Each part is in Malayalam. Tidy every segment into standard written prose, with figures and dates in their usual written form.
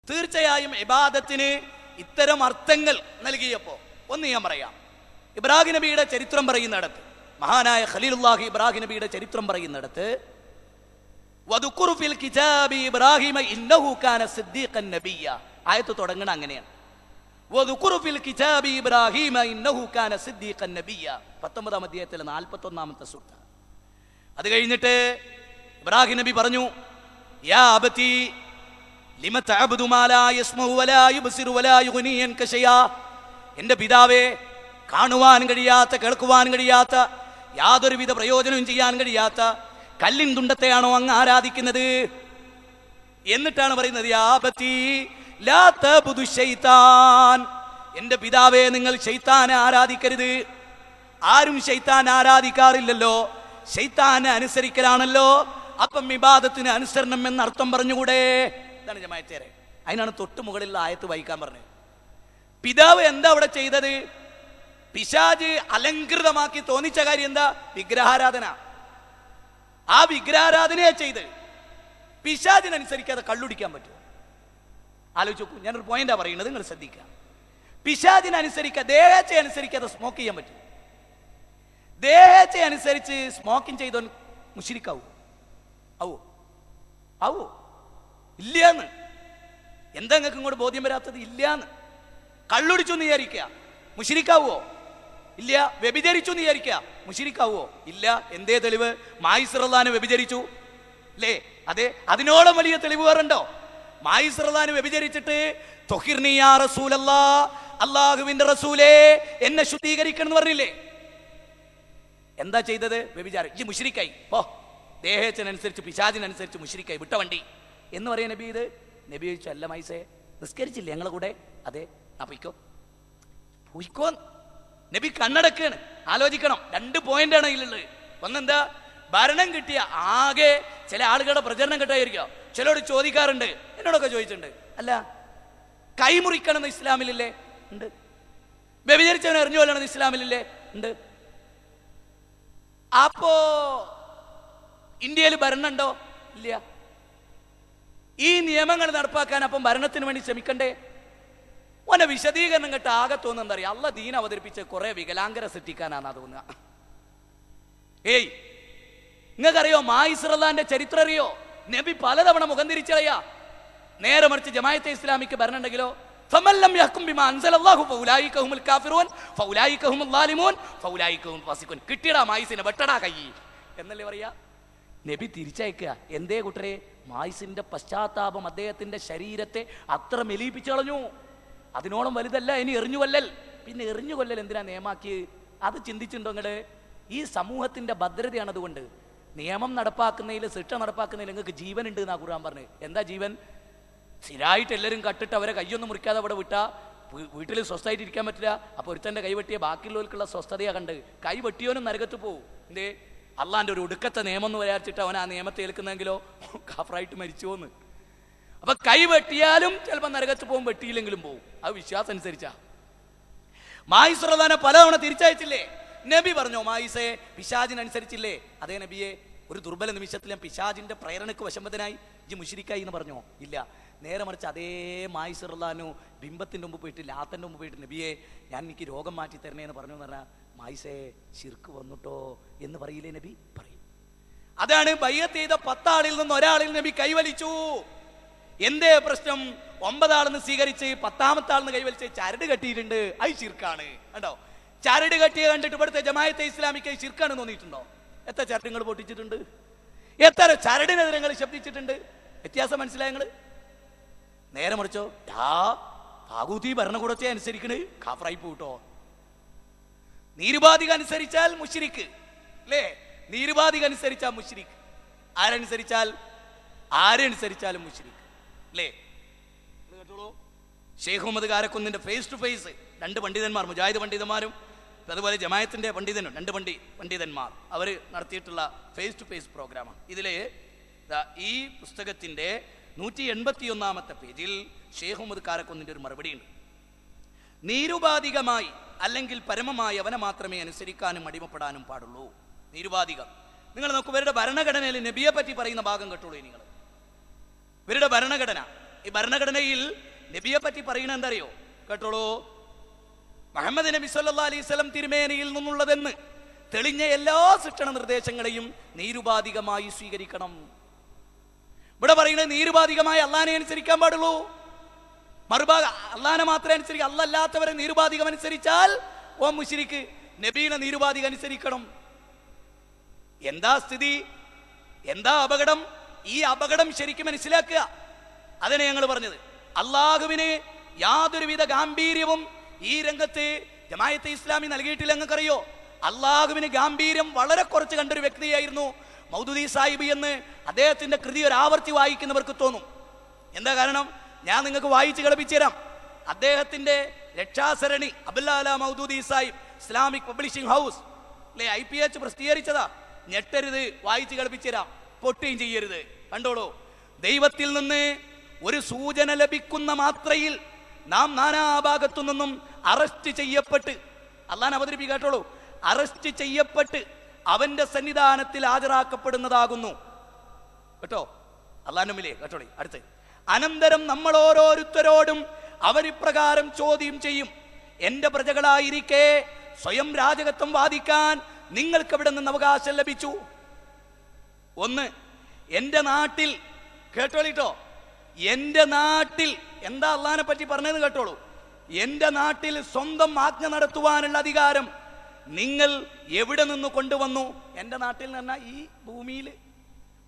തീർച്ചയായും ഇബാദത്തിന് ഇത്തരം അർത്ഥങ്ങൾ നൽകിയപ്പോൾ ഒന്ന് ഞാൻ പറയാം. ഇബ്രാഹിം നബിയുടെ ചരിത്രം പറയുന്നിടത്ത്, മഹാനായ ഖലീലുല്ലാഹി ഇബ്രാഹിം നബിയുടെ ചരിത്രം പറയുന്നിടത്ത്, വദുഖുറു ഫിൽ കിതാബി ഇബ്രാഹിമ ഇന്നഹു കാന സിദ്ദീഖൻ നബിയ്യ, ആയത്ത് തുടങ്ങണ അങ്ങനെയാണ്. വദുഖുറു ഫിൽ കിതാബി ഇബ്രാഹിമ ഇന്നഹു കാന സിദ്ദീഖൻ നബിയ്യ, 19-ാം അധ്യായത്തിലെ 41-ാമത്തെ സൂക്തം. അത് കഴിഞ്ഞിട്ട് ഇബ്രാഹിം നബി പറഞ്ഞു, യാ അബതി ലിമ തഅബ്ദു മാ ലാ യസ്മഉ വലാ യുബ്സിറു വലാ യുഗ്നി അൻക ശൈആ, എൻ്റെ പിതാവേ, കാണുവാൻ കഴിയാത്ത, കേൾക്കുവാൻ കഴിയാത്ത, യാതൊരുവിധ പ്രയോജനവും ചെയ്യാൻ കഴിയാത്ത കല്ലിൻ തുണ്ടത്തെയാണോ അങ്ങ് ആരാധിക്കുന്നത്? എന്നിട്ടാണ് പറയുന്നത്, യാ അബതി ലാ തഅബ്ദു ശൈത്താൻ, എൻ്റെ പിതാവേ, നിങ്ങൾ ശൈത്താനെ ആരാധിക്കരുത്. ആരും ശൈത്താൻ ആരാധിക്കാറില്ലല്ലോ, ശൈത്താനെ അനുസരിക്കലാണല്ലോ. അപ്പം ഇബാദത്തിന് അനുസരണം എന്നർത്ഥം പറഞ്ഞുകൂടെ? ഇതാണ് ജമാഅത്തേരെ. അതിനാണ് തൊട്ട് മുകളിലുള്ള ആയത്ത് വായിക്കാൻ പറഞ്ഞത്. പിതാവ് എന്താ അവിടെ ചെയ്തത്? പിശാച് അലങ്കൃതമാക്കി തോന്നിച്ച കാര്യം എന്താ? വിഗ്രഹാരാധന. ആ വിഗ്രഹാരാധനയെ ചെയ്ത് പിശാചിനനുസരിക്കാതെ കള്ളുടിക്കാൻ പറ്റുമോ? ആലോചിച്ച് നോക്കൂ. ഞാനൊരു പോയിന്റാ പറയുന്നത്, നിങ്ങൾ ശ്രദ്ധിക്കുക. പിശാചിനനുസരിക്കുക, ദേഹത്തെ അനുസരിക്കാതെ സ്മോക്ക് ചെയ്യാൻ പറ്റും? ദേഹത്തെ അനുസരിച്ച് സ്മോക്കിംഗ് ചെയ്തോ മുശ്രിക്കാവോ? ആവോ? ഇല്ലാന്ന്. എന്താ നിങ്ങൾക്ക് ഇങ്ങോട്ട് ബോധ്യം വരാത്തത്? ഇല്ലാന്ന്. കള്ളുടിച്ചു എന്ന് വിചാരിക്കുക, മുശ്രിക്കാവോ? ഇല്ല. വ്യഭിചരിച്ചു എന്ന് വിചാരിക്കുക, മുശ്രിക്കാവോ? ഇല്ല. എന്തേ തെളിവ്? മായിസ് റളിയല്ലാഹു വ്യഭിചരിച്ചു അല്ലേ? അതെ. അതിനോളം വലിയ തെളിവ് വേറുണ്ടോ? മായിസ് റളിയല്ലാഹു വ്യഭിചരിച്ചിട്ട് തൊഹിർനി യാ റസൂലല്ലാഹ്, അല്ലാഹുവിന്റെ റസൂലേ, എന്നെ ശുദ്ധീകരിക്കണം എന്ന് പറഞ്ഞില്ലേ? എന്താ ചെയ്തത്? വ്യഭിചാരം. ഈ മുശ്രിക്കായി. ഓ, ദേഹത്തിനനുസരിച്ച്, പിശാചിനനുസരിച്ച് മുശ്രിക്കായി, വിട്ട വണ്ടി എന്ന് പറയാ നബി. ഇത് നബി ചോദിച്ചു, അല്ല മൈസേ, നിസ്കരിച്ചില്ലേ ഞങ്ങളെ കൂടെ? അതെ. ആ പോയിക്കോ. നബി കണ്ണടക്കാണ്. ആലോചിക്കണം, 2 പോയിന്റാണ് അതിലുള്ളത്. ഒന്നെന്താ? ഭരണം കിട്ടിയ ആകെ ചില ആളുകളുടെ പ്രചരണം കിട്ടായിരിക്കോ. ചിലരോട് ചോദിക്കാറുണ്ട്, എന്നോടൊക്കെ ചോദിച്ചിട്ടുണ്ട്, അല്ല കൈമുറിക്കണമെന്ന് ഇസ്ലാമിലില്ലേ? ഉണ്ട്. വ്യഭിചരിച്ചവനെ എറിഞ്ഞു കൊല്ലണമെന്ന് ഇസ്ലാമിലില്ലേ? ഉണ്ട്. അപ്പോ ഇന്ത്യയിൽ ഭരണമുണ്ടോ? ഇല്ല. ഈ നിയമങ്ങൾ നടപ്പാക്കാൻ അപ്പം ഭരണത്തിന് വേണ്ടി ശ്രമിക്കണ്ടേ? ഓനെ വിശദീകരണം കേട്ട് ആകെ തോന്നുന്ന എന്താ അറിയാം? അള്ളാഹ് ദീൻ അവതരിപ്പിച്ച് കുറെ വികലാംഗരെ സൃഷ്ടിക്കാനാന്നാ തോന്നുക. ഏയ്, നിങ്ങൾക്കറിയോ മായിസ് റളിയല്ലാഹുവിന്റെ ചരിത്രം അറിയോ? നബി പലതവണ മുഖം തിരിച്ചറിയാ. നേരെ മറിച്ച് ജമാഅത്തെ ഇസ്ലാമിക്ക് ഭരണം ഉണ്ടെങ്കിലോ, ഫമല്ലം യഹ്കും ബിമാ അൻസലല്ലാഹു ഫൗലൈക ഹുമുൽ കാഫിറൂൻ ഫൗലൈക ഹുമുൽ ളാലിമൂൻ ഫൗലൈക ഹും ഫാസിഖൂൻ. കിട്ടിയടാ മായിസിനെ, വെട്ടടാ കൈ എന്നല്ലേ പറയാ. നബി തിരിച്ചയക്കുക. എന്തേ കൂട്ടരെ? മായിസിന്റെ പശ്ചാത്താപം അദ്ദേഹത്തിന്റെ ശരീരത്തെ അത്ര മെലിയിപ്പിച്ചു കളഞ്ഞു. അതിനോളം വലുതല്ല ഇനി എറിഞ്ഞുകൊല്ലൽ. പിന്നെ എറിഞ്ഞുകൊല്ലൽ എന്തിനാ നിയമാക്കിയത്? അത് ചിന്തിച്ചിട്ടുണ്ടോ നിങ്ങള്? ഈ സമൂഹത്തിന്റെ ഭദ്രതയാണ്. അതുകൊണ്ട് നിയമം നടപ്പാക്കുന്നതിൽ, ശിക്ഷ നടപ്പാക്കുന്നതിൽ നിങ്ങൾക്ക് ജീവൻ ഉണ്ട് എന്നാ ഖുർആൻ പറഞ്ഞത്. എന്താ ജീവൻ? സ്ഥിരമായിട്ട് എല്ലാവരും കട്ടിട്ട് അവരെ കൈയൊന്നും മുറിക്കാതെ അവിടെ വിട്ടാ വീട്ടിൽ സ്വസ്ഥമായിട്ട് ഇരിക്കാൻ പറ്റില്ല. അപ്പോൾ ഒരുത്തൻ്റെ കൈ വെട്ടിയ ബാക്കിയുള്ളവർക്കുള്ള സ്വസ്ഥതയാണ് കണ്ട്. കൈ വെട്ടിയോനും നരകത്ത് പോവും. എന്തേ? അള്ളാന്റെ ഒരു ഒടുക്കത്തെ നിയമം എന്ന് വിചാരിച്ചിട്ട് അവൻ ആ നിയമത്തെ ഏൽക്കുന്നെങ്കിലോ കാഫറായിട്ട് മരിച്ചുവോന്ന്. അപ്പൊ കൈ വെട്ടിയാലും ചിലപ്പോൾ നരകത്ത് പോകും, വെട്ടിയില്ലെങ്കിലും പോവും. അത് വിശ്വാസം അനുസരിച്ചാ. മായിസ് റളിയല്ലാഹു പലതവണ തിരിച്ചയച്ചില്ലേ? നബി പറഞ്ഞോ മായിസെ പിശാചിനനുസരിച്ചില്ലേ? അതേ നബിയെ, ഒരു ദുർബല നിമിഷത്തിൽ ഞാൻ പിശാചിന്റെ പ്രേരണക്ക് വശംവദനായി ഇജ്ജ് മുശ്രിക്കായി എന്ന് പറഞ്ഞോ? ഇല്ല. നേരെ മറിച്ച് അതേ മായിസ് റളിയല്ലാഹു ബിംബത്തിന്റെ മുമ്പ് പോയിട്ട്, ലാത്തന്റെ മുമ്പ് പോയിട്ട്, നബിയെ ഞാൻ എനിക്ക് രോഗം മാറ്റി തരണേ എന്ന് പറഞ്ഞു എന്ന് പറഞ്ഞാൽ, മായിസേ ശിർക്ക് വന്നിട്ടോ എന്ന് പറയില്ലേ നബി? പറയും. അതാണ് ബൈഅത്ത് ചെയ്ത 10 ആളിൽ നിന്ന് ഒരാളിൽ നബി കൈവലിച്ചു. എന്തേ പ്രശ്നം? 9 ആളെന്ന് സ്വീകരിച്ച് 10ാമത്തെ ആളെന്ന് കൈവലിച്ച് ചരട് കെട്ടിയിട്ടുണ്ട്. അത് ശിർക്കാണ്. കണ്ടോ? ചരട് കെട്ടിയ കണ്ടിട്ട് ഇവിടുത്തെ ജമാഅത്തെ ഇസ്ലാമിക്ക് ശിർക്കാണ് തോന്നിയിട്ടുണ്ടോ? എത്ര ചരടുകൾ പൊട്ടിച്ചിട്ടുണ്ട്? എത്ര ചരടിനെതിരെ നിങ്ങൾ ശബ്ദിച്ചിട്ടുണ്ട്? വ്യത്യാസം മനസ്സിലായ നിങ്ങൾ? നേരെ മറിച്ചോ, താകൂത്തി ഭരണകൂടത്തെ അനുസരിക്കണ്, കാഫറായി പോട്ടോ. നീരുപാധിക അനുസരിച്ചാൽ മുശ്രിക്ക് അല്ലേ? നീരുപാധിക അനുസരിച്ചാൽ മുശ്രിക്ക്. ആരനുസരിച്ചാലും മുശ്രിക്ക് അല്ലേ? കേട്ടോളൂ. ഷെയ്ഖ് മുഹമ്മദ് കാരക്കുന്നിന്റെ ഫേസ് ടു ഫേസ് 2 പണ്ഡിതന്മാർ, മുജാഹിദ് പണ്ഡിതന്മാരും അതുപോലെ ജമാഅത്തിന്റെ പണ്ഡിതനും, 2 പണ്ഡിതന്മാർ അവർ നടത്തിയിട്ടുള്ള ഫേസ് ടു ഫേസ് പ്രോഗ്രാമാണ്. ഇതിലെ ഈ പുസ്തകത്തിന്റെ 181ാമത്തെ പേജിൽ ഷെയ്ഖ് മുഹമ്മദ് കാരക്കുന്നിന്റെ ഒരു മറുപടി ഉണ്ട്. നീരുപാധികമായി അല്ലെങ്കിൽ പരമമായി അവനെ മാത്രമേ അനുസരിക്കാനും അടിമപ്പെടാനും പാടുള്ളൂ. നിരുപാധികം. നിങ്ങൾ നോക്കൂ, ഇവരുടെ ഭരണഘടനയിൽ നബിയെ പറ്റി പറയുന്ന ഭാഗം കേട്ടോളൂ നിങ്ങൾ. ഇവരുടെ ഭരണഘടന ഈ ഭരണഘടനയിൽ നബിയെ പറ്റി പറയുന്നത് എന്തറിയോ? കേട്ടോളൂ. മുഹമ്മദ് നബി സല്ലല്ലാഹു അലൈഹി വസല്ലം തിരുമേനിയിൽ നിന്നുള്ളതെന്ന് തെളിഞ്ഞ എല്ലാ ശിക്ഷണ നിർദ്ദേശങ്ങളെയും നിരുപാധികമായി സ്വീകരിക്കണം. ഇവിടെ പറയുന്നത് നിരുപാധികമായി അള്ളാഹിനെ അനുസരിക്കാൻ പാടുള്ളൂ. മറുഭാഗം അള്ളാഹിനെ മാത്രമേ അനുസരിക്കുക. അല്ലാത്തവരെ നിരുപാധികം അനുസരിച്ചാൽ ഓ മുശ്രിക്ക്, നബീനെ നിരുപാധികം അനുസരിക്കണം. എന്താ സ്ഥിതി? എന്താ അപകടം? ഈ അപകടം ശരിക്കും മനസ്സിലാക്കുക. അതിനെ ഞങ്ങൾ പറഞ്ഞത്. അള്ളാഹുവിന് യാതൊരുവിധ ഗാംഭീര്യവും ഈ രംഗത്ത് ജമാഅത്തെ ഇസ്ലാമി നൽകിയിട്ടില്ല. നിങ്ങൾക്കറിയോ? അള്ളാഹുവിന് ഗാംഭീര്യം വളരെ കുറച്ച് കണ്ടൊരു വ്യക്തിയായിരുന്നു മൗദൂദി സാഹിബ് എന്ന് അദ്ദേഹത്തിന്റെ കൃതി ഒരു ആവർത്തി വായിക്കുന്നവർക്ക് തോന്നും. എന്താ കാരണം? ഞാൻ നിങ്ങൾക്ക് വായിച്ച് കളിപ്പിച്ചു തരാം. അദ്ദേഹത്തിന്റെ രക്ഷാസരണി Abdulla Maududi Sahib Islamic publishing house അല്ലെ IPH പ്രസിദ്ധീകരിച്ചതാ. ഞെട്ടരുത്, വായിച്ച് കളിപ്പിച്ചു തരാം. പൊട്ടുകയും ചെയ്യരുത്. കണ്ടോളൂ. ദൈവത്തിൽ നിന്ന് ഒരു സൂചന ലഭിക്കുന്ന മാത്രയിൽ നാം നാനാഭാഗത്തു നിന്നും അറസ്റ്റ് ചെയ്യപ്പെട്ട്, അള്ളാഹ് അവതരിപ്പിക്കുക. കേട്ടോളൂ. അറസ്റ്റ് ചെയ്യപ്പെട്ട് അവന്റെ സന്നിധാനത്തിൽ ഹാജരാക്കപ്പെടുന്നതാകുന്നു. കേട്ടോ? അള്ളാഹ് മുമ്പിലേ. കേട്ടോളി. അടുത്ത്, അനന്തരം നമ്മൾ ഓരോരുത്തരോടും അവരിപ്രകാരം ചോദ്യം ചെയ്യും. എന്റെ പ്രജകളായിരിക്കെ സ്വയം രാജകത്വം വാദിക്കാൻ നിങ്ങൾക്ക് എവിടെ നിന്ന് അവകാശം ലഭിച്ചു? ഒന്ന്, എന്റെ നാട്ടിൽ. കേട്ടോളിട്ടോ. എന്റെ നാട്ടിൽ എന്താ അള്ളാഹിനെ പറ്റി പറഞ്ഞതെന്ന് കേട്ടോളൂ. എന്റെ നാട്ടിൽ സ്വന്തം ആജ്ഞ നടത്തുവാനുള്ള അധികാരം നിങ്ങൾ എവിടെ നിന്ന് കൊണ്ടുവന്നു? എന്റെ നാട്ടിൽ എന്ന് പറഞ്ഞാൽ ഈ ഭൂമിയിൽ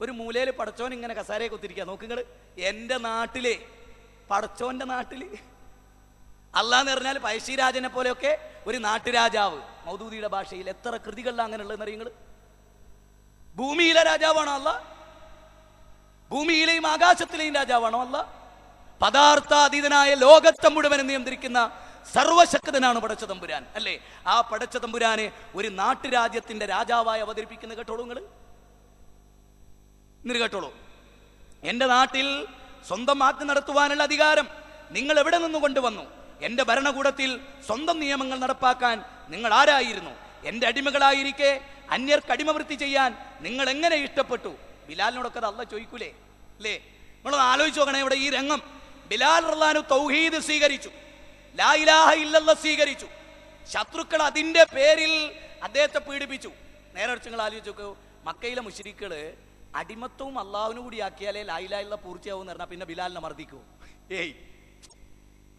ഒരു മൂലയിൽ പടച്ചോൻ ഇങ്ങനെ കസാരയെ കുത്തിരിക്കുക. നോക്കുങ്ങൾ. എന്റെ നാട്ടിലെ പടച്ചോന്റെ നാട്ടില് അള്ളാന്ന് പറഞ്ഞാൽ പഴശ്ശിരാജനെ പോലെയൊക്കെ ഒരു നാട്ടുരാജാവ്. മൗദൂദിയുടെ ഭാഷയിൽ എത്ര കൃതികളിലാണ് അങ്ങനെ ഉള്ളതെന്ന് അറിയുങ്ങൾ? ഭൂമിയിലെ രാജാവാണോ അല്ല? ഭൂമിയിലെയും ആകാശത്തിലെയും രാജാവാണോ അല്ല? പദാർത്ഥാതീതനായ ലോകത്തെ മുഴുവൻ നിയന്ത്രിക്കുന്ന സർവശക്തനാണ് പടച്ച തമ്പുരാൻ അല്ലേ? ആ പടച്ച തമ്പുരാനെ ഒരു നാട്ടുരാജ്യത്തിന്റെ രാജാവായി അവതരിപ്പിക്കുന്ന കേട്ടോളൂ നിങ്ങൾ. എന്നിട്ട് കേട്ടോളൂ. എന്റെ നാട്ടിൽ സ്വന്തം ആജ്ഞ നടത്തുവാനുള്ള അധികാരം നിങ്ങൾ എവിടെ നിന്ന് കൊണ്ടുവന്നു? എന്റെ ഭരണകൂടത്തിൽ സ്വന്തം നിയമങ്ങൾ നടപ്പാക്കാൻ നിങ്ങൾ ആരായിരുന്നു? എന്റെ അടിമകളായിരിക്കെ അന്യർക്ക് അടിമവൃത്തി ചെയ്യാൻ നിങ്ങൾ എങ്ങനെ ഇഷ്ടപ്പെട്ടു? ബിലാലിനോടൊക്കെ അത് അള്ളാഹ് ചോദിക്കൂലേ അല്ലേ? നമ്മളൊന്ന് ആലോചിച്ച് നോക്കണേ. ഇവിടെ ഈ രംഗം. ബിലാൽ റളിയല്ലാഹു തൗഹീദ് സ്വീകരിച്ചു, ലാ ഇലാഹ ഇല്ലല്ലാഹ് സ്വീകരിച്ചു. ശത്രുക്കൾ അതിന്റെ പേരിൽ അദ്ദേഹത്തെ പീഡിപ്പിച്ചു. നേരെ നിങ്ങൾ ആലോചിച്ച് നോക്കൂ. മക്കയിലെ മുശ്രിക്കുകള് അടിമത്വവും അള്ളാഹുവിനും കൂടി ആക്കിയാലേ ലാ ഇലാഹ ഇല്ലല്ലാഹ് പൂർത്തിയാവും എന്ന് പറഞ്ഞാൽ പിന്നെ ബിലാലിനെ മർദ്ദിക്കൂ? ഏയ്,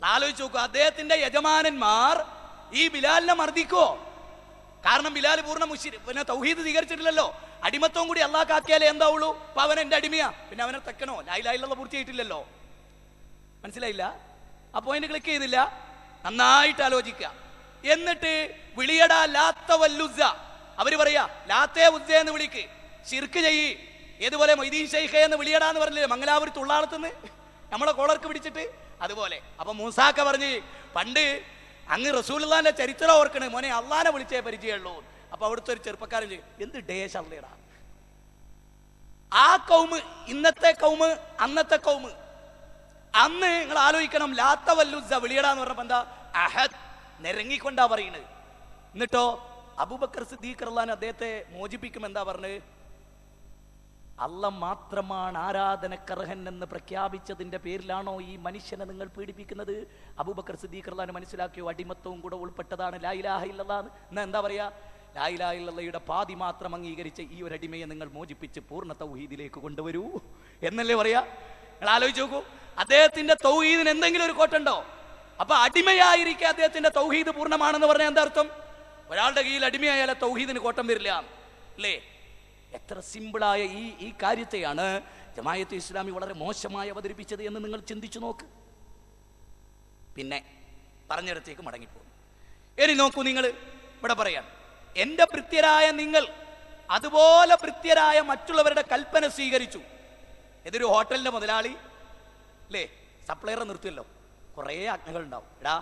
ആലോചിച്ച് നോക്കൂ. അദ്ദേഹത്തിന്റെ യജമാനന്മാർ ഈ ബിലാലിനെ മർദ്ദിക്കോ? കാരണം ബിലാൽ പൂർണ്ണ പിന്നെ തൗഹീദ് സ്വീകരിച്ചിട്ടില്ലല്ലോ. അടിമത്വം കൂടി അള്ളാഹ് ആക്കിയാലേ എന്താവുള്ളൂ? അപ്പൊ അവൻ എന്റെ അടിമയാ, പിന്നെ അവനെ തെക്കണോ? ലാ ഇലാഹ ഇല്ലല്ലാഹ് പൂർത്തിയായിട്ടില്ലല്ലോ. മനസ്സിലായില്ല? ആ പോയിന്റ് ക്ലിക്ക് ചെയ്തില്ല. നന്നായിട്ട് ആലോചിക്കുക. എന്നിട്ട് വിളിയടാ ലാത്ത വല്ലുസ്സ. അവര് പറയാ ലാത്തേ ഉസ്സ എന്ന് വിളിക്ക്, ശിർക്ക് ചെയ്യ്. ഏതുപോലെ മൊയ്തീൻ ശൈഖ എന്ന് വിളിയടാന്ന് പറഞ്ഞില്ലേ മംഗലാപുരത്ത് ഉള്ളാളത്തുനിന്ന് നമ്മളെ കോളർക്ക് പിടിച്ചിട്ട്? അതുപോലെ. അപ്പൊ മൂസാക്ക പറഞ്ഞ്, പണ്ട് അങ്ങ് റസൂലുള്ളാഹിന്റെ ചരിത്രം ഓർക്കണേ മോനെ, അള്ളാനെ വിളിച്ചേ പരിചയമുള്ളൂ. അപ്പൊ അവിടുത്തെ ഒരു ചെറുപ്പക്കാരൻ എന്ത് ഡേശ അല്ലേടാ ആ കൗമ്, ഇന്നത്തെ കൗമ്, അന്നത്തെ കൗമ്. അന്ന് നിങ്ങൾ ആലോചിക്കണം, ലാത്ത വല്ലുസ്സ വിളിയടാന്ന് പറഞ്ഞപ്പോ എന്താ? അഹദ്, നിരങ്ങിക്കൊണ്ടാ പറയുന്നത്. എന്നിട്ടോ അബൂബക്കർ സിദ്ദീഖ് റളിയല്ലാഹു അദ്ദേഹത്തെ മോചിപ്പിക്കും. എന്താ പറഞ്ഞത്? അല്ല മാത്രമാണ് ആരാധനക്കർഹൻ എന്ന് പ്രഖ്യാപിച്ചതിന്റെ പേരിലാണോ ഈ മനുഷ്യനെ നിങ്ങൾ പീഡിപ്പിക്കുന്നത്? അബൂബക്കർ സിദ്ദീഖ് റളിയല്ലാഹു മനസ്സിലാക്കിയോ? അടിമത്വവും കൂടെ ഉൾപ്പെട്ടതാണ് ലാ ഇലാഹ ഇല്ലല്ലാഹ്. എന്നാ എന്താ പറയാ? ലാ ഇലാഹ ഇല്ലല്ലാഹയുടെ പാതി മാത്രം അംഗീകരിച്ച ഈ ഒരു അടിമയെ നിങ്ങൾ മോചിപ്പിച്ച് പൂർണ്ണ തൗഹീദിലേക്ക് കൊണ്ടുവരൂ എന്നല്ലേ പറയാ? നിങ്ങൾ ആലോചിച്ച് നോക്കൂ. അദ്ദേഹത്തിന്റെ തൗഹീദിന് എന്തെങ്കിലും ഒരു കോട്ടുണ്ടോ? അപ്പൊ അടിമയായിരിക്കെ അദ്ദേഹത്തിന്റെ തൗഹീദ് പൂർണ്ണമാണെന്ന് പറഞ്ഞാൽ എന്താ അർത്ഥം? ഒരാളുടെ കീഴിൽ അടിമയായാലും തൗഹീദിന് കോട്ടം വരില്ല അല്ലേ? എത്ര സിമ്പിളായ ഈ കാര്യത്തെയാണ് ജമാഅത്തെ ഇസ്ലാമി വളരെ മോശമായി അവതരിപ്പിച്ചത് എന്ന് നിങ്ങൾ ചിന്തിച്ചു നോക്ക്. പിന്നെ പറഞ്ഞിടത്തേക്ക് മടങ്ങിപ്പോകും. ഇനി നോക്കൂ, നിങ്ങൾ ഇവിടെ പറയാം, എന്റെ ഭൃത്യരായ നിങ്ങൾ അതുപോലെ ഭൃത്യരായ മറ്റുള്ളവരുടെ കൽപ്പന സ്വീകരിച്ചു. ഇതൊരു ഹോട്ടലിന്റെ മുതലാളി അല്ലേ, സപ്ലയറെ നിർത്തിയല്ലോ, കുറേ ആജ്ഞകൾ ഉണ്ടാവും. എടാ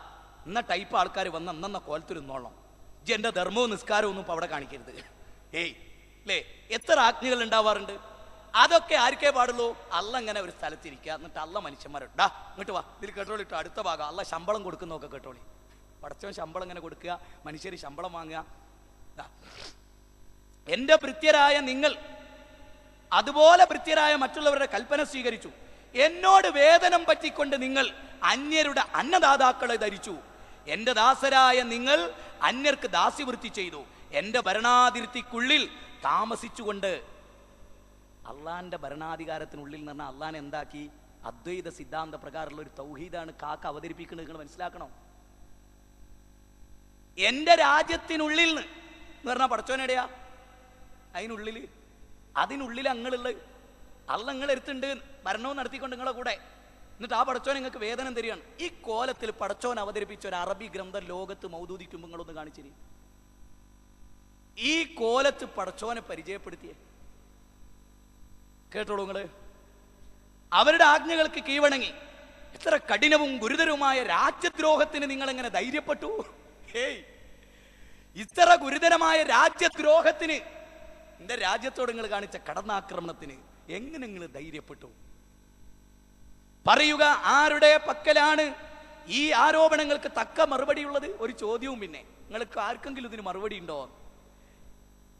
ഇന്ന ടൈപ്പ് ആൾക്കാർ വന്ന് അന്നെന്ന കോലത്തിരുന്നോളണം, ഇജ്ജ് എന്റെ ധർമ്മവും നിസ്കാരവും ഒന്നും ഇപ്പൊ അവിടെ കാണിക്കരുത്. ഏയ് അല്ലേ, എത്ര ആജ്ഞകൾ ഉണ്ടാവാറുണ്ട്. അതൊക്കെ ആർക്കേ പാടുള്ളൂ? അല്ല ഇങ്ങനെ ഒരു സ്ഥലത്തിരിക്കുക, എന്നിട്ട് അല്ല മനുഷ്യന്മാരുണ്ടാ ഇങ്ങോട്ട് വാ, ഇതിൽ കേട്ടോളിട്ടോ, അടുത്ത ഭാഗം അല്ല ശമ്പളം കൊടുക്കുന്നതൊക്കെ കേട്ടോളി. പടച്ചവൻ ശമ്പളം ഇങ്ങനെ കൊടുക്കുക, മനുഷ്യർ ശമ്പളം വാങ്ങുക. എന്റെ ഭൃത്യരായ നിങ്ങൾ അതുപോലെ ഭൃത്യരായ മറ്റുള്ളവരുടെ കൽപ്പന സ്വീകരിച്ചു. എന്നോട് വേതനം പറ്റിക്കൊണ്ട് നിങ്ങൾ അന്യരുടെ അന്നദാതാക്കളെ ധരിച്ചു. എന്റെ ദാസരായ നിങ്ങൾ അന്യർക്ക് ദാസ്യവൃത്തി ചെയ്തു. എന്റെ ഭരണാതിർത്തിക്കുള്ളിൽ താമസിച്ചുകൊണ്ട്. അള്ളാന്റെ ഭരണാധികാരത്തിനുള്ളിൽ എന്ന് പറഞ്ഞാൽ അള്ളാൻ എന്താക്കി? അദ്വൈത സിദ്ധാന്ത പ്രകാരമുള്ള ഒരു തൗഹീദാണ് കാക്ക അവതരിപ്പിക്കുന്നത്. നിങ്ങൾ മനസ്സിലാക്കണം. എന്റെ രാജ്യത്തിനുള്ളിൽ എന്ന് പറഞ്ഞാൽ പടച്ചോനെടയാ അതിനുള്ളിൽ അങ്ങളുള്ള അള്ള നിങ്ങളെടുത്തുണ്ട് ഭരണവും നടത്തിക്കൊണ്ട് നിങ്ങളെ കൂടെ. എന്നിട്ട് ആ പടച്ചോൻ നിങ്ങൾക്ക് വേതനം തരികയാണ്. ഈ കോലത്തിൽ പടച്ചോൻ അവതരിപ്പിച്ച ഒരു അറബി ഗ്രന്ഥം ലോകത്ത് മൗദൂദിക്കുമ്പോൾ നിങ്ങളൊന്ന് കാണിച്ചിരി. ഈ കോലത്ത് പടച്ചോനെ പരിചയപ്പെടുത്തിയേ കേട്ടോളൂ നിങ്ങള്. അവരുടെ ആജ്ഞകൾക്ക് കീഴടങ്ങി എത്ര കഠിനവും ഗുരുതരവുമായ രാജ്യദ്രോഹത്തിന് നിങ്ങൾ എങ്ങനെ ധൈര്യപ്പെട്ടു? ഇത്ര ഗുരുതരമായ രാജ്യദ്രോഹത്തിന്, എന്റെ രാജ്യത്തോട് നിങ്ങൾ കാണിച്ച കടന്നാക്രമണത്തിന് എങ്ങനെ നിങ്ങൾ ധൈര്യപ്പെട്ടു? പറയുക, ആരുടെ പക്കലാണ് ഈ ആരോപണങ്ങൾക്ക് തക്ക മറുപടി ഉള്ളത്? ഒരു ചോദ്യവും. പിന്നെ നിങ്ങൾക്ക് ആർക്കെങ്കിലും ഇതിന് മറുപടി ഉണ്ടോ?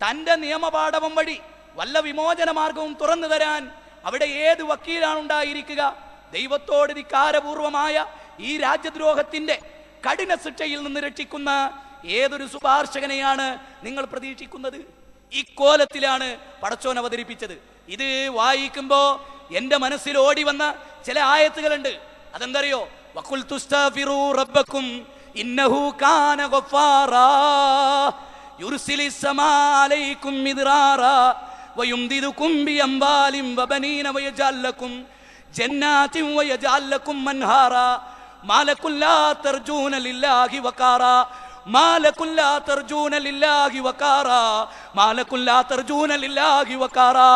തന്റെ നിയമപാഠവം വഴി വല്ല വിമോചന മാർഗവും തുറന്നു തരാൻ അവിടെ ഏത് വക്കീലാണ് ഉണ്ടായിരിക്കുക? ദൈവത്തോട് ധിക്കാരപൂർവമായ ഈ രാജ്യദ്രോഹത്തിന്റെ കഠിന ശിക്ഷയിൽ നിന്ന് രക്ഷിക്കുന്ന ഏതൊരു ശുപാർശകനെയാണ് നിങ്ങൾ പ്രതീക്ഷിക്കുന്നത്? ഇക്കോലത്തിലാണ് പടച്ചോൻ അവതരിപ്പിച്ചത്. ഇത് വായിക്കുമ്പോ എന്റെ മനസ്സിൽ ഓടി വന്ന ചില ആയത്തുകളുണ്ട്. അതെന്തറിയോ? വഖുൽ തുസ്തഗ്ഫിറൂ റബ്ബക്കും ഇന്നഹു കാന ഗഫാറാ യുർസിലിസ് സമാ അലൈക്കും മിദ്റാറാ വയുംദിദുകും ബിഅംവാലിൻ വബനീന വയജഅൽ ലക്കും ജന്നാതിൻ വയജഅൽ ലക്കും മൻഹാറാ മാലകുൽ ലാ തർജൂന ലില്ലാഹി വഖാറാ മാലകുൽ ലാ തർജൂന ലില്ലാഹി വഖാറാ മാലകുൽ ലാ തർജൂന ലില്ലാഹി വഖാറാ.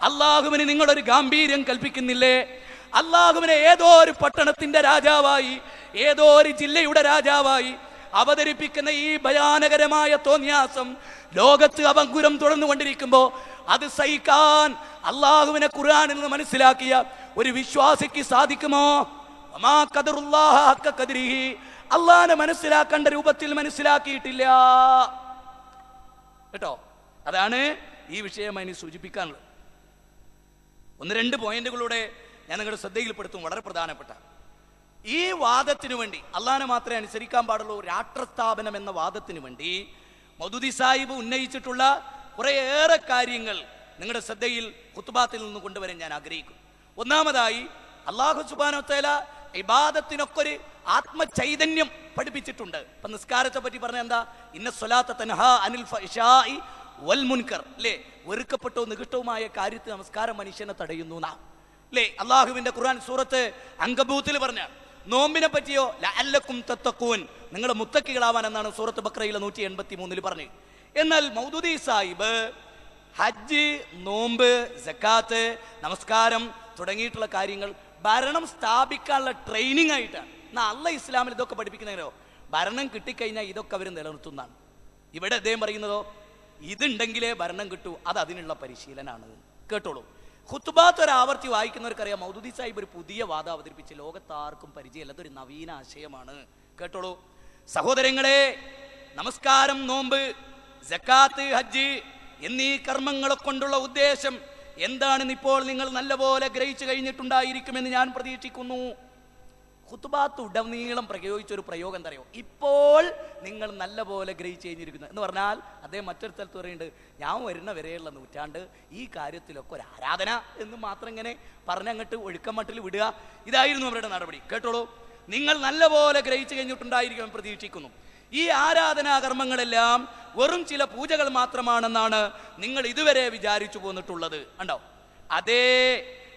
അല്ലാഹുവിന് നിങ്ങളൊരു ഗാംഭീര്യം കൽപ്പിക്കുന്നില്ലേ? അല്ലാഹുവിനെ ഏതോ ഒരു പട്ടണത്തിന്റെ രാജാവായി, ഏതോ ഒരു ജില്ലയുടെ രാജാവായി അവതരിപ്പിക്കുന്ന ഈ ഭയാനകരമായ തോന്യാസം ലോകത്ത് അവങ്കുരം തുടർന്നുകൊണ്ടിരിക്കുമ്പോ അത് സഹിക്കാൻ അല്ലാഹുവിനെ ഖുർആനിൽ നിന്ന് മനസ്സിലാക്കിയ ഒരു വിശ്വാസിക്ക് സാധിക്കുമോ? അള്ളാഹനെ മനസ്സിലാക്കേണ്ട രൂപത്തിൽ മനസ്സിലാക്കിയിട്ടില്ല കേട്ടോ. അതാണ് ഈ വിഷയം അതിന് സൂചിപ്പിക്കാനുള്ളത്. ഒന്ന് രണ്ട് പോയിന്റുകളൂടെ ഞാൻ നിങ്ങളുടെ ശ്രദ്ധയിൽപ്പെടുത്തും, വളരെ പ്രധാനപ്പെട്ട. ഈ വാദത്തിനു വേണ്ടി അള്ളാഹനെ മാത്രമേ അനുസരിക്കാൻ പാടുള്ളൂ, രാഷ്ട്രസ്ഥാപനം എന്ന വാദത്തിനു വേണ്ടി മൗദൂദി സാഹിബ് ഉന്നയിച്ചിട്ടുള്ള കുറേയേറെ കാര്യങ്ങൾ നിങ്ങളുടെ ശ്രദ്ധയിൽ ഖുത്ബാത്തിൽ നിന്ന് കൊണ്ടുവരാൻ ഞാൻ ആഗ്രഹിക്കുന്നു. ഒന്നാമതായി, അല്ലാഹു സുബ്ഹാനഹു വ തആല ഇബാദത്തിനൊക്കെ ഒരു ആത്മചൈതന്യം പഠിപ്പിച്ചിട്ടുണ്ട്. ഇപ്പൊ നിസ്കാരത്തെ പറ്റി പറഞ്ഞ എന്താ? ഇന്ന സ്വലാത്ത തൻഹാ അനിൽ ഫഹ്ശാഇ വൽ മുൻകർ. അല്ലേ? വെറുക്കപ്പെട്ടവും നികൃഷ്ടവുമായ കാര്യത്തിൽ നമസ്കാരം മനുഷ്യനെ തടയുന്നു അല്ലേ? അള്ളാഹുവിന്റെ ഖുർആൻ സൂറത്ത് അങ്കബൂത്തിൽ പറഞ്ഞ നോമ്പിനെ പറ്റിയോ ലഅല്ലക്കും തത്തഖൂൻ, നിങ്ങൾ മുത്തക്കികളാവാൻ എന്നാണ് സൂറത്ത് ബഖറയിലെ 183 പറഞ്ഞു. എന്നാൽ മൗദൂദി സാഹിബ് ഹജ്ജ്, നോമ്പ്, സക്കാത്ത്, നമസ്കാരം തുടങ്ങിയിട്ടുള്ള കാര്യങ്ങൾ ഭരണം സ്ഥാപിക്കാനുള്ള ട്രെയിനിങ് ആയിട്ടാണ്. എന്നാൽ അള്ളാഹ് ഇസ്ലാമിൽ ഇതൊക്കെ പഠിപ്പിക്കുന്നതിനോ ഭരണം കിട്ടിക്കഴിഞ്ഞാൽ ഇതൊക്കെ അവർ നിലനിർത്തുന്നതാണ്. ഇവിടെ അദ്ദേഹം പറയുന്നതോ ഇതുണ്ടെങ്കിലേ ഭരണം കിട്ടൂ, അത് അതിനുള്ള പരിശീലനാണ്. കേട്ടോളൂ. ഖുത്ബാത്ത് ഒരു ആവർത്തി വായിക്കുന്നവർക്കറിയാം, മൗദൂദി സാഹിബ് ഒരു പുതിയ വാദം അവതരിപ്പിച്ച് ലോകത്താർക്കും പരിചയമില്ല, അതൊരു നവീന ആശയമാണ്. കേട്ടോളൂ സഹോദരങ്ങളെ, നമസ്കാരം, നോമ്പ്, സക്കാത്ത്, ഹജ്ജ് എന്നീ കർമ്മങ്ങളെ കൊണ്ടുള്ള ഉദ്ദേശം എന്താണെന്ന് ഇപ്പോൾ നിങ്ങൾ നല്ലപോലെ ഗ്രഹിച്ചു കഴിഞ്ഞിട്ടുണ്ടായിരിക്കുമെന്ന് ഞാൻ പ്രതീക്ഷിക്കുന്നു. ഖുത്ബാത്ത് ഉടനീളം പ്രയോഗിച്ചൊരു പ്രയോഗം എന്താ അറിയോ? ഇപ്പോൾ നിങ്ങൾ നല്ലപോലെ ഗ്രഹിച്ചു കഴിഞ്ഞിരിക്കുന്നു എന്ന് പറഞ്ഞാൽ അദ്ദേഹം മറ്റൊരു സ്ഥലത്ത് പറയുന്നുണ്ട്, ഞാൻ വരുന്ന വരെയുള്ള നൂറ്റാണ്ട് ഈ കാര്യത്തിലൊക്കെ ഒരു ആരാധന എന്ന് മാത്രം ഇങ്ങനെ പറഞ്ഞങ്ങോട്ട് ഒഴുക്കമട്ടിൽ വിടുക, ഇതായിരുന്നു അവരുടെ നടപടി. കേട്ടോളൂ, നിങ്ങൾ നല്ലപോലെ ഗ്രഹിച്ചു കഴിഞ്ഞിട്ടുണ്ടായിരിക്കുമെന്ന് പ്രതീക്ഷിക്കുന്നു. ഈ ആരാധനാകർമ്മങ്ങളെല്ലാം വെറും ചില പൂജകൾ മാത്രമാണെന്നാണ് നിങ്ങൾ ഇതുവരെ വിചാരിച്ചു പോന്നിട്ടുള്ളത്. ഉണ്ടോ? അതേ,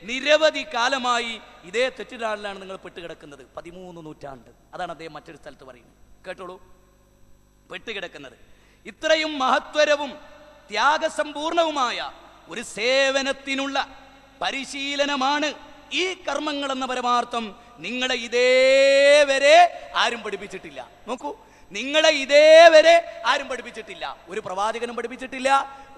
നിരവധി കാലമായി ഇതേ തെറ്റിദ്ധാരണയിലാണ് നിങ്ങൾ പെട്ടുകിടക്കുന്നത്. 13 നൂറ്റാണ്ട്. അതാണ് അദ്ദേഹം മറ്റൊരു സ്ഥലത്ത് പറയുന്നത്. കേട്ടോളൂ, പെട്ടുകിടക്കുന്നത്. ഇത്രയും മഹത്വരവും ത്യാഗസമ്പൂർണവുമായ ഒരു സേവനത്തിനുള്ള പരിശീലനമാണ് ഈ കർമ്മങ്ങൾ എന്ന പരമാർത്ഥം നിങ്ങളെ ഇതേവരെ ആരും പഠിപ്പിച്ചിട്ടില്ല. നോക്കൂ, നിങ്ങളെ ഇതേവരെ ആരും പഠിപ്പിച്ചിട്ടില്ല. ഒരു പ്രവാചകനും പഠിപ്പിച്ചിട്ടില്ല,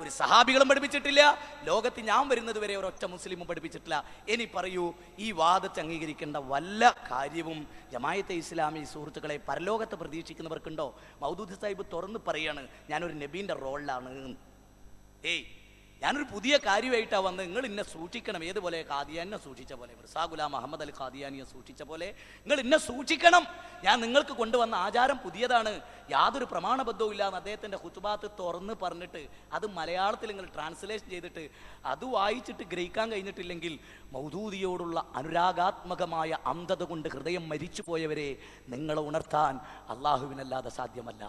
ഒരു സഹാബികളും പഠിപ്പിച്ചിട്ടില്ല, ലോകത്ത് ഞാൻ വരുന്നത് വരെ ഒരൊറ്റ മുസ്ലിമും പഠിപ്പിച്ചിട്ടില്ല. ഇനി പറയൂ, ഈ വാദത്തെ അംഗീകരിക്കേണ്ട വല്ല കാര്യവും ജമാഅത്തെ ഇസ്ലാമി സുഹൃത്തുക്കളെ പരലോകത്തെ പ്രതീക്ഷിക്കുന്നവർക്കുണ്ടോ? മൗദൂദി സാഹിബ് തുറന്ന് പറയാണ്, ഞാനൊരു നബീന്റെ റോളിലാണ്. ഞാനൊരു പുതിയ കാര്യമായിട്ടാണ് വന്ന് നിങ്ങൾ ഇന്നെ സൂക്ഷിക്കണം. ഏതുപോലെ ഖാദിയാനിനെ സൂക്ഷിച്ച പോലെ, മിർസാ ഗുലാം അഹമ്മദ് അൽ ഖാദിയാനിയെ സൂക്ഷിച്ച പോലെ നിങ്ങൾ ഇന്നെ സൂക്ഷിക്കണം. ഞാൻ നിങ്ങൾക്ക് കൊണ്ടുവന്ന ആചാരം പുതിയതാണ്, യാതൊരു പ്രമാണബദ്ധവും ഇല്ല എന്ന് അദ്ദേഹത്തിൻ്റെ ഖുതുബാത്ത് തുറന്ന് പറഞ്ഞിട്ട് അത് മലയാളത്തിൽ നിങ്ങൾ ട്രാൻസ്ലേഷൻ ചെയ്തിട്ട് അത് വായിച്ചിട്ട് ഗ്രഹിക്കാൻ കഴിഞ്ഞിട്ടില്ലെങ്കിൽ മൗദൂദിയോടുള്ള അനുരാഗാത്മകമായ അന്ധത കൊണ്ട് ഹൃദയം മരിച്ചു പോയവരെ നിങ്ങളെ ഉണർത്താൻ അള്ളാഹുവിനല്ലാതെ സാധ്യമല്ല.